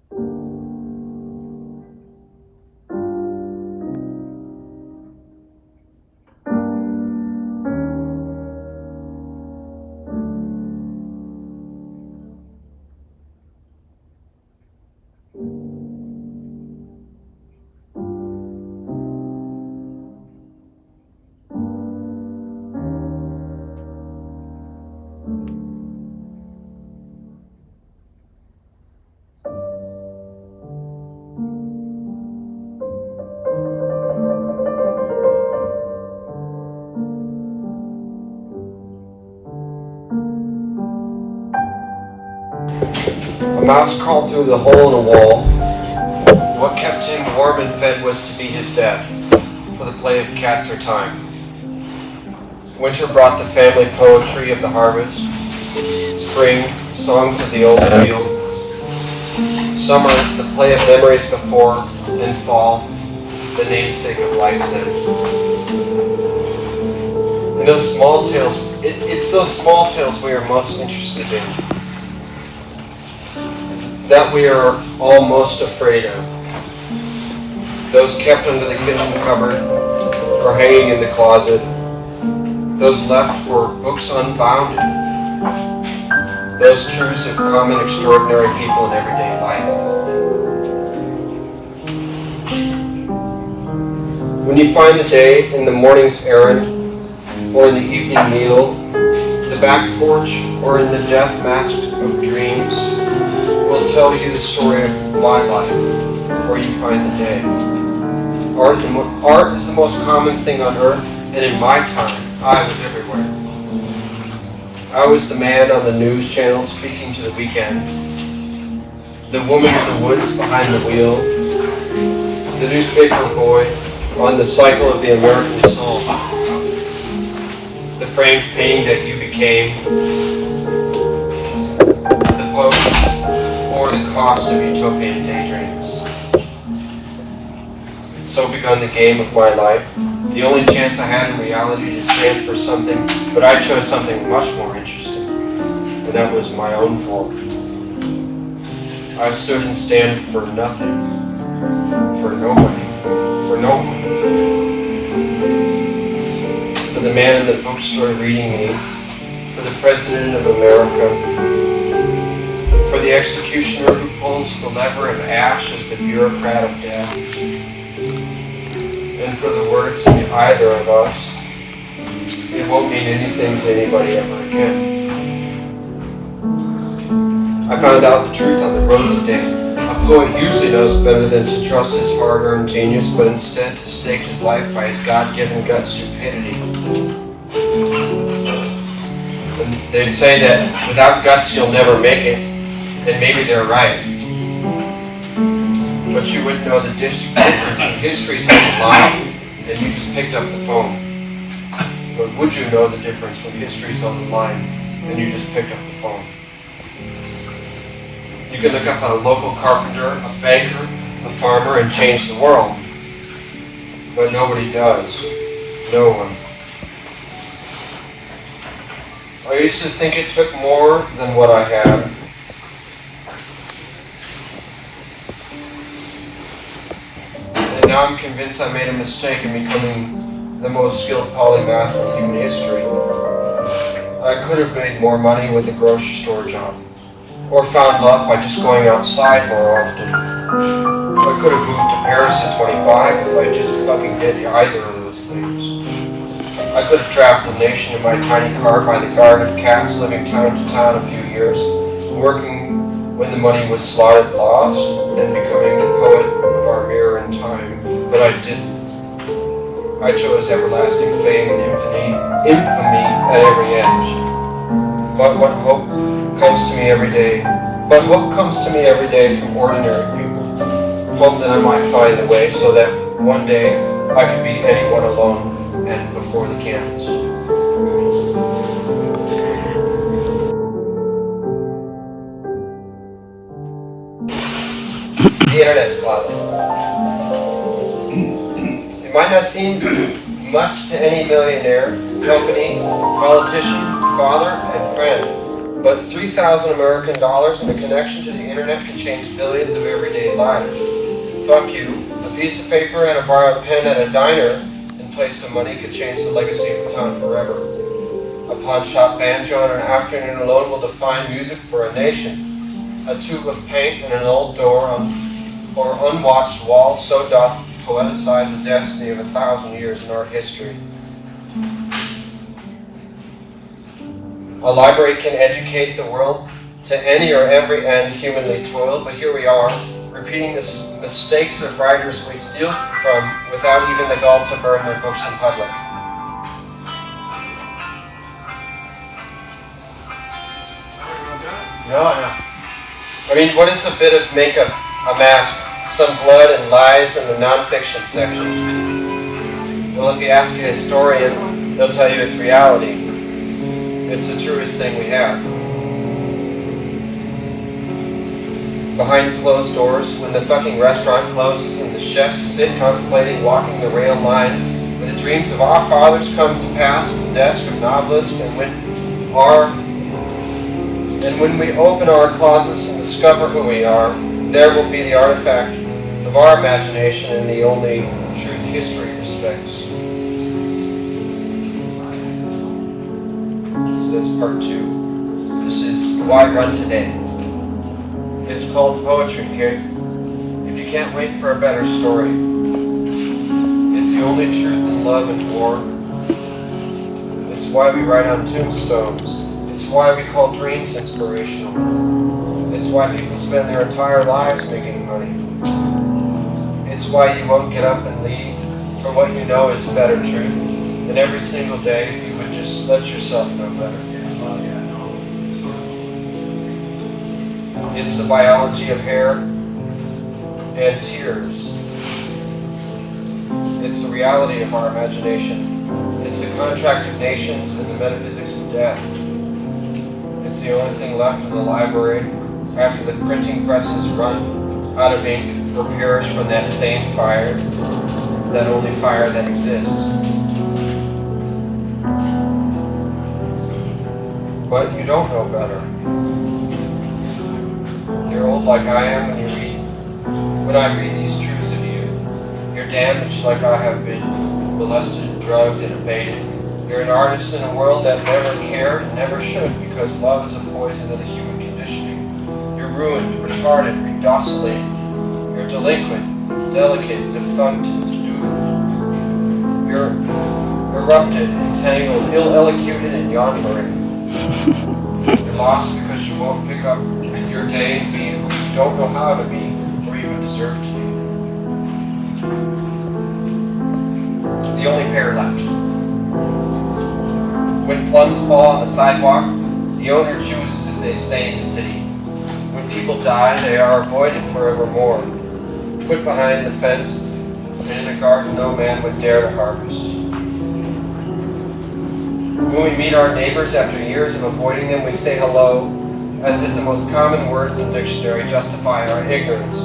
A mouse crawled through the hole in a wall. What kept him warm and fed was to be his death, for the play of cats or time. Winter brought the family poetry of the harvest. Spring, songs of the old field. Summer, the play of memories before, and fall, the namesake of life's end. And those small tales, it's those small tales we are most interested in, that we are all most afraid of. Those kept under the kitchen cupboard or hanging in the closet. Those left for books unbounded. Those truths of common, extraordinary people in everyday life. When you find the day in the morning's errand, or in the evening meal, the back porch, or in the death mask of dreams, will tell you the story of my life, where you find the day. Art is the most common thing on earth, and in my time, I was everywhere. I was the man on the news channel speaking to the weekend, the woman in the woods behind the wheel, the newspaper boy on the cycle of the American soul, the framed painting that you became, the post, or the cost of utopian daydreams. So begun the game of my life, the only chance I had in reality to stand for something, but I chose something much more interesting, and that was my own fault. I stood and stand for nothing, for nobody, for no one. For the man in the bookstore reading me, for the President of America, for the executioner who pulls the lever of ash as the bureaucrat of death, and for the words of either of us, it won't mean anything to anybody ever again. I found out the truth on the road today. A poet usually knows better than to trust his hard-earned genius, but instead to stake his life by his God-given gut stupidity. And they say that without guts you'll never make it, and maybe they're right. But you wouldn't know the difference when history's on the line and you just picked up the phone. But would you know the difference when history's on the line and you just picked up the phone? You can look up a local carpenter, a banker, a farmer, and change the world. But nobody does. No one. I used to think it took more than what I had. And now I'm convinced I made a mistake in becoming the most skilled polymath in human history. I could have made more money with a grocery store job, or found love by just going outside more often. I could have moved to Paris at 25 if I just fucking did either of those things. I could have traveled the nation in my tiny car by the guard of cats, living town to town a few years, working when the money was slotted lost, and becoming the poet of our mirror in time. But I didn't. I chose everlasting fame and infamy at every edge. But hope comes to me every day from ordinary people. Hope that I might find a way so that one day I could be anyone alone and before the canvas. The Internet's closet. It might not seem much to any millionaire, company, politician, father, and friend, But $3,000 American and a connection to the internet can change billions of everyday lives. Fuck you. A piece of paper and a borrowed pen at a diner in place of money could change the legacy of a town forever. A pawn shop banjo and an afternoon alone will define music for a nation. A tube of paint and an old door or unwatched wall so doth poeticize the destiny of 1,000 years in art history. A library can educate the world to any or every end humanly toiled, but here we are, repeating the mistakes of writers we steal from without even the gall to burn their books in public. No. I mean, what is a bit of makeup, a mask, some blood and lies in the nonfiction section? Well, if you ask a historian, they'll tell you it's reality. It's the truest thing we have. Behind closed doors, when the fucking restaurant closes and the chefs sit contemplating walking the rail lines, when the dreams of our fathers come to pass, the desk of novelists, and when we open our closets and discover who we are, there will be the artifact of our imagination and the only truth history respects. So that's part 2. This is Why Run Today. It's called Poetry, kid. If you can't wait for a better story, it's the only truth in love and war. It's why we write on tombstones. It's why we call dreams inspirational. It's why people spend their entire lives making money. It's why you won't get up and leave for what you know is better truth. And every single day, if you would just let yourself know better. It's the biology of hair and tears. It's the reality of our imagination. It's the contract of nations and the metaphysics of death. It's the only thing left in the library after the printing presses run out of ink or perish from that same fire, that only fire that exists. But you don't know better. You're old like I am when I read these truths of youth. You're damaged like I have been, molested, drugged, and abated. You're an artist in a world that never cared and never should, because love is a poison to the human conditioning. You're ruined, retarded, redocilated. You're delinquent, delicate, defunct, doomed. You're erupted, entangled, ill-elocuted, and yawn-marine. You're lost because you won't pick up your day and be who you don't know how to be or even deserve to be. The only pair left. When plums fall on the sidewalk, the owner chooses if they stay in the city. When people die, they are avoided forevermore, put behind the fence and in a garden no man would dare to harvest. When we meet our neighbors after years of avoiding them, we say hello, as if the most common words in the dictionary justify our ignorance.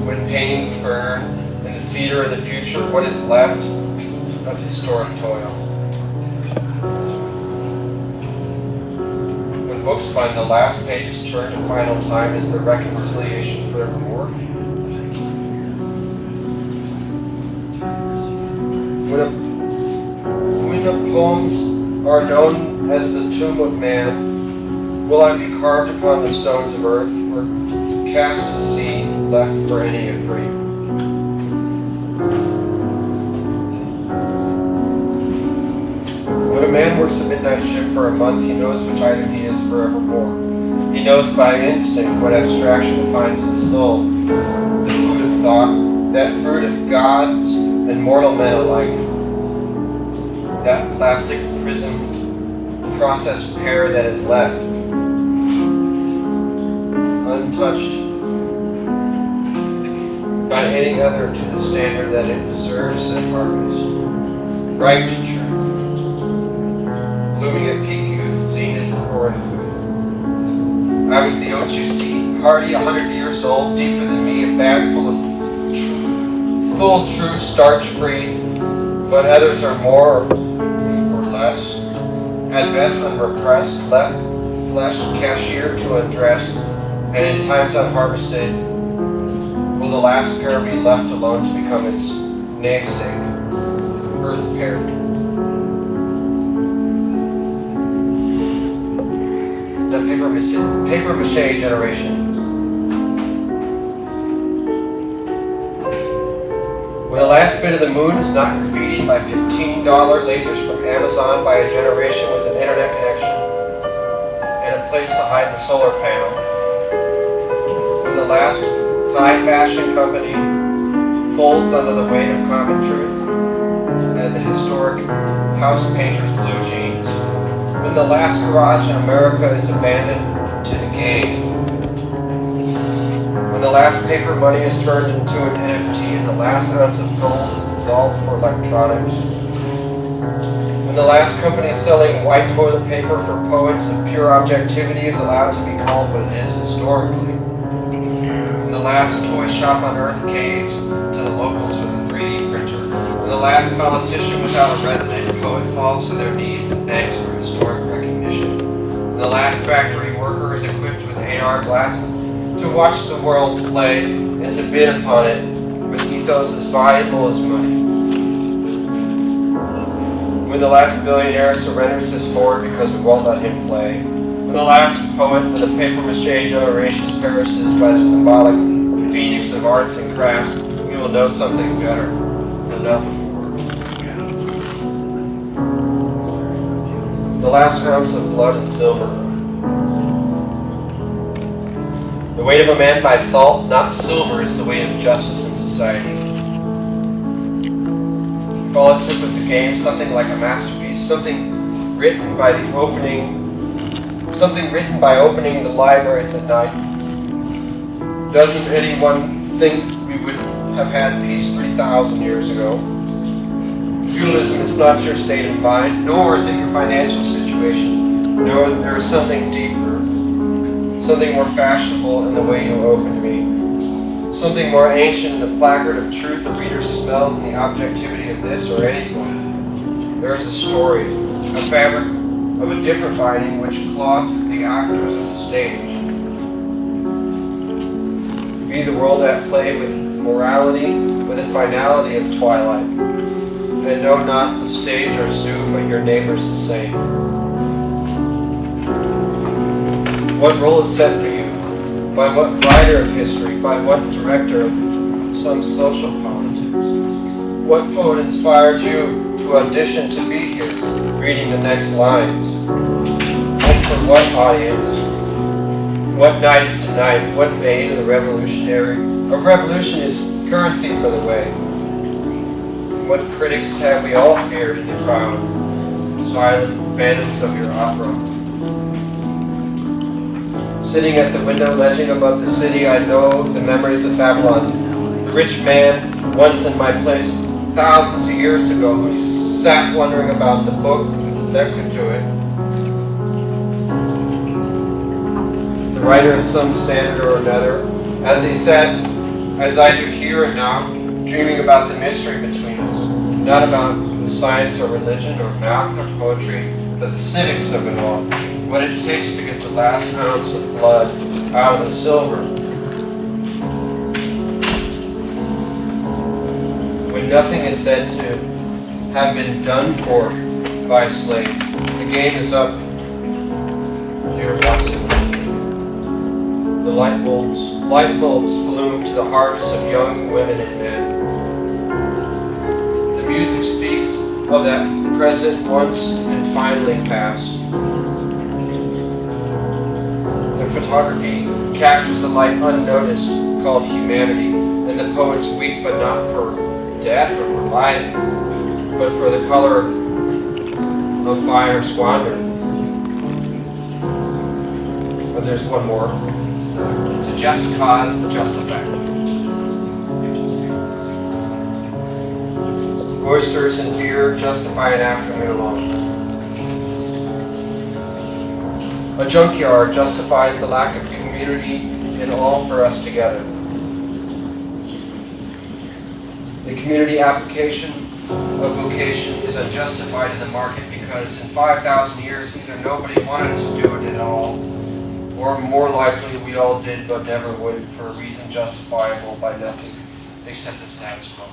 When paintings burn in the theater of the future, what is left of historic toil? When books find the last pages turned to final time, is the reconciliation forevermore? When the poems are known as the tomb of man, will I be carved upon the stones of earth, or cast to sea, left for any afraid? When a man works a midnight shift for a month, he knows which item he is forevermore. He knows by instinct what abstraction defines his soul, the food of thought, that fruit of gods and mortal men alike. That plastic prismed processed pear that is left untouched by any other to the standard that it deserves, said Marcus. Right to truth, blooming at peak youth, zenith, or uncouth. I was the O2C, hardy, 100 years old, deeper than me, a bag full of full, true, starch-free, but others are more or less at best unrepressed, left flesh cashier to undress, and in times unharvested, will the last pair be left alone to become its namesake, earth paired. The paper mache generation. When the last bit of the moon is not graffitied by $15 lasers from Amazon by a generation with an internet connection and a place to hide the solar panel. When the last high fashion company folds under the weight of common truth and the historic house painter's blue jeans. When the last garage in America is abandoned to the game. When the last paper money is turned into an NFT and the last ounce of gold is dissolved for electronics. When the last company selling white toilet paper for poets of pure objectivity is allowed to be called what it is historically. When the last toy shop on earth caves to the locals with a 3D printer. When the last politician without a resident poet falls to their knees and begs for historic recognition. When the last factory worker is equipped with AR glasses to watch the world play and to bid upon it with ethos as valuable as money. When the last billionaire surrenders his hoard because we won't let him play. When the last poet of the paper mache generation perishes by the symbolic phoenix of arts and crafts, we will know something better than not before. The last ounce of blood and silver. The weight of a man by salt, not silver, is the weight of justice in society. If all it took was a game, something like a masterpiece, something written by opening the libraries at night, doesn't anyone think we would have had peace 3,000 years ago? Feudalism is not your state of mind, nor is it your financial situation. No, there is something deeper. Something more fashionable in the way you open me. Something more ancient in the placard of truth the reader smells in the objectivity of this or any book. There is a story, a fabric of a different binding which cloths the actors of the stage. Be the world at play with morality, with the finality of twilight. And know not the stage or zoo, but your neighbor's the same. What role is set for you? By what writer of history? By what director of some social politics? What poet inspired you to audition to be here, reading the next lines? And for what audience? What night is tonight? What vein of the revolutionary? A revolution is currency for the way. What critics have we all feared in the crowd? Silent phantoms of your opera. Sitting at the window ledging above the city, I know the memories of Babylon. The rich man, once in my place, thousands of years ago, who sat wondering about the book that could do it. The writer of some standard or another, as he sat, as I do here and now, dreaming about the mystery between us. Not about science or religion or math or poetry, but the civics of it all. What it takes to get the last ounce of blood out of the silver. When nothing is said to have been done for by slaves, the game is up, dear Watson. The light bulbs bloom to the harvest of young women and men. The music speaks of that present once and finally past. Photography captures the light unnoticed called humanity, and the poets weep but not for death or for life, but for the color of fire squandered. But there's one more. To just cause, the just effect. Oysters and beer justify an afternoon alone. A junkyard justifies the lack of community in all for us together. The community application a vocation is unjustified in the market because in 5,000 years either nobody wanted to do it at all, or more likely we all did but never would for a reason justifiable by nothing except the status quo.